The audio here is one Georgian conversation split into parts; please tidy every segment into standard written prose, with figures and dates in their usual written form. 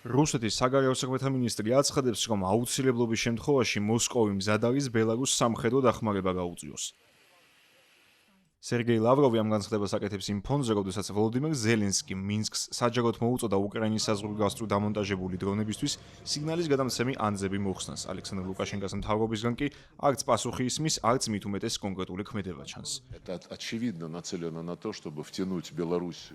რუსეთის საგარეო საქმეთა მინისტრი აცხადებს, რომ აუცილებლობის შემთხვევაში მოსკოვი მზად არის ბელარუსს სამხედრო დახმარება გაუწიოს. სერგეი ლავროვი ამ განცხადებას აკეთებს იმ ფონზე, როდესაც ვოლოდიმირ ზელენსკიმ მინსკს საჯაროდ მოუწოდა უკრაინის საზღვრის გასწვრივ დამონტაჟებული დრონებისთვის სიგნალის გადამცემი ანძები მოხსნას. ალექსანდრ ლუკაშენკოს მთავრობისგან კი არც პასუხი ისმის, არც მით უმეტეს კონკრეტული ქმედება ჩანს.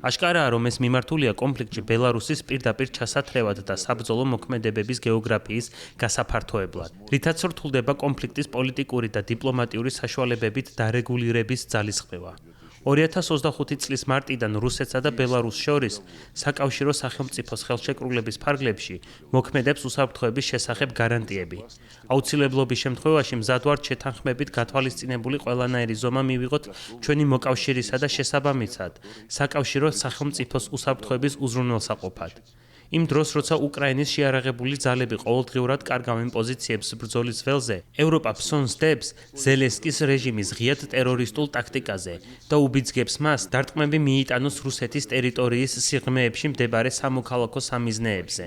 აშკარაა, რომ ეს მიმართულია კონფლიქტში ბელარუსის პირდაპირ ჩასათრევად და საბრძოლო მოქმედებების გეოგრაფიის გასაფართოებლად, რითაც რთულდება კონფლიქტის პოლიტიკური და დიპლომატიური საშუალებებით დარეგულირების ძალისხმევა. 2025 წლის მარტიდან რუსეთსა და ბელარუსს შორის საკავშირო სახელმწიფოს ხელშეკრულების ფარგლებში მოქმედებს უსაფრთხოების შესახებ გარანტიები. აუცილებლობის შემთხვევაში მზად ვართ შეთანხმებით გათვალისწინებული ყველანაირი ზომა მივიღოთ ჩვენი მოკავშირისა და შესაბამისად საკავშირო სახელმწიფოს უსაფრთხოების უზრუნველსაყოფად. იმ დროს, როცა უკრაინის შეიარაღებული ძალები ყოველდღიურად კარგავენ პოზიციებს ბრძოლის ველზე, ევროპა ფსონს დებს ზელენსკის რეჟიმის ღიად ტერორისტულ ტაქტიკაზე და უბიძგებს მას დარტყმები მიიტანოს რუსეთის ტერიტორიის სიღრმეებში მდებარე სამოქალაქო სამიზნეებზე,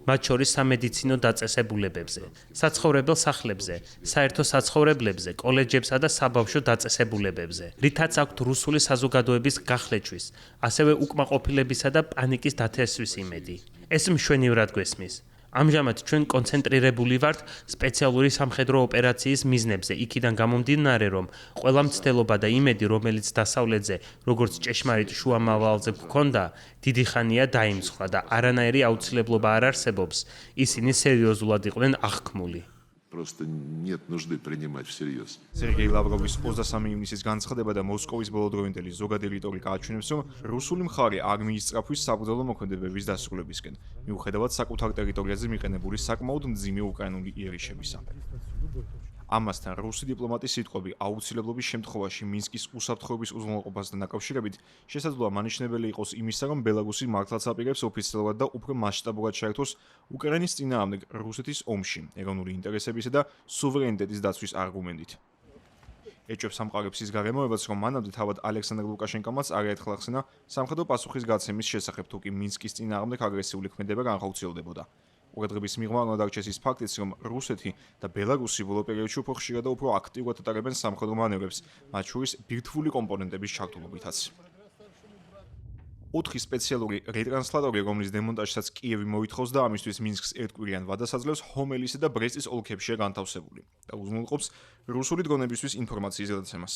მათ შორის სამედიცინო დაწესებულებებზე, საცხოვრებელ სახლებზე, საერთო საცხოვრებლებზე, კოლეჯებსა და საბავშვო დაწესებულებებზე, რითაც აქვთ რუსული საზოგადოების გახლეჩვის, ასევე უკმაყოფილებისა და პანიკის დათესვის იმედი. ეს მშვენივრად გვესმის. ამჟამად ჩვენ კონცენტრირებული ვართ სპეციალური სამხედრო ოპერაციის მიზნებზე, იქიდან გამომდინარე, რომ ყველა მცდელობა და იმედი, რომელიც დასავლეთზე, როგორც ჭეშმარიტ შუამავალზე გვქონდა, დიდი ხანია დაიმსხვრა და არანაირი აუცილებლობა არ არსებობს ისინი სერიოზულად იყვნენ აღქმული. Просто нет нужды принимать всерьез. სერგეი ლავროვის 23 ივნისის განცხადება და მოსკოვის ბოლოდროინდელი ზოგადი რიტორიკა აჩვენებს, რომ რუსული მხარე არ მიისწრაფვის საბრძოლო მოქმედებების დასრულებისკენ, მიუხედავად საკუთარ ტერიტორიაზე მიყენებული საკმაოდ მძიმე უკრაინული იერიშებისა. ამასთან რუსი დიპლომატის სიტყვები აუცილებლობის შემთხვევაში მინსკის უსაფრთხოების უზრუნველყოფასთან დაკავშირებით შესაძლოა მანიშნებელი იყოს იმისა, რომ ბელარუსი მართლაც აპირებს ოფიციალურად და უფრო მასშტაბურად შეერთოს უკრაინის წინააღმდეგ რუსეთის ომში, ეროვნული ინტერესებისა და სუვერენიტეტის დაცვის არგუმენტით. ეჭვებს ამყარებს ის გარემოებაც, რომ მანამდე თავად ალექსანდრ ლუკაშენკომაც არაერთხელ ახსენა სამხედრო პასუხის გაცემის შესახებ, თუ კი მინსკის წინააღმდეგ აგრესიული ქმედება განხორციელდებოდა. ყურადღების მიღმა უნდა დარჩეს ის ფაქტიც, რომ რუსეთი და ბელარუსი ბოლო პერიოდში უფრო ხშირად და უფრო აქტიურად ატარებენ სამხედრო მანევრებს, მათ შორის ბირთვული კომპონენტების ჩართულობითაც. 4 სპეციალური რეტრანსლატორი, რომლის დემონტაჟსაც კიევი მოითხოვს და ამისთვის მინსკს ერთკვირიან ვადას აძლევს, ჰომელისა და ბრესტის ოლქებშია განთავსებული და უზრუნველყოფს რუსული დრონებისთვის ინფორმაციის გადაცემას.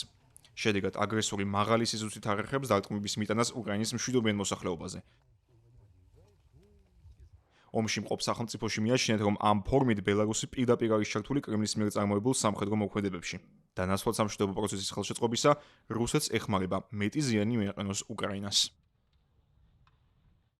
შედეგად აგრესორი მაღალი სიზუსტით არახებს დარტყმების მიტანას უკრაინის მშვიდობიან მოსახლეობაზე. ომში მყოფ სახელმწიფოში მიაჩნიათ, რომ ამ ფორმით ბელარუსი პირდაპირ არის ჩართული კრემლის მიერ წარმოებულ სამხედრო მოქმედებებში. და ნაცვლად სამშვიდობო პროცესის ხელშეწყობისა რუსეთს ეხმარება მეტი ზიანი მიაყენოს უკრაინას.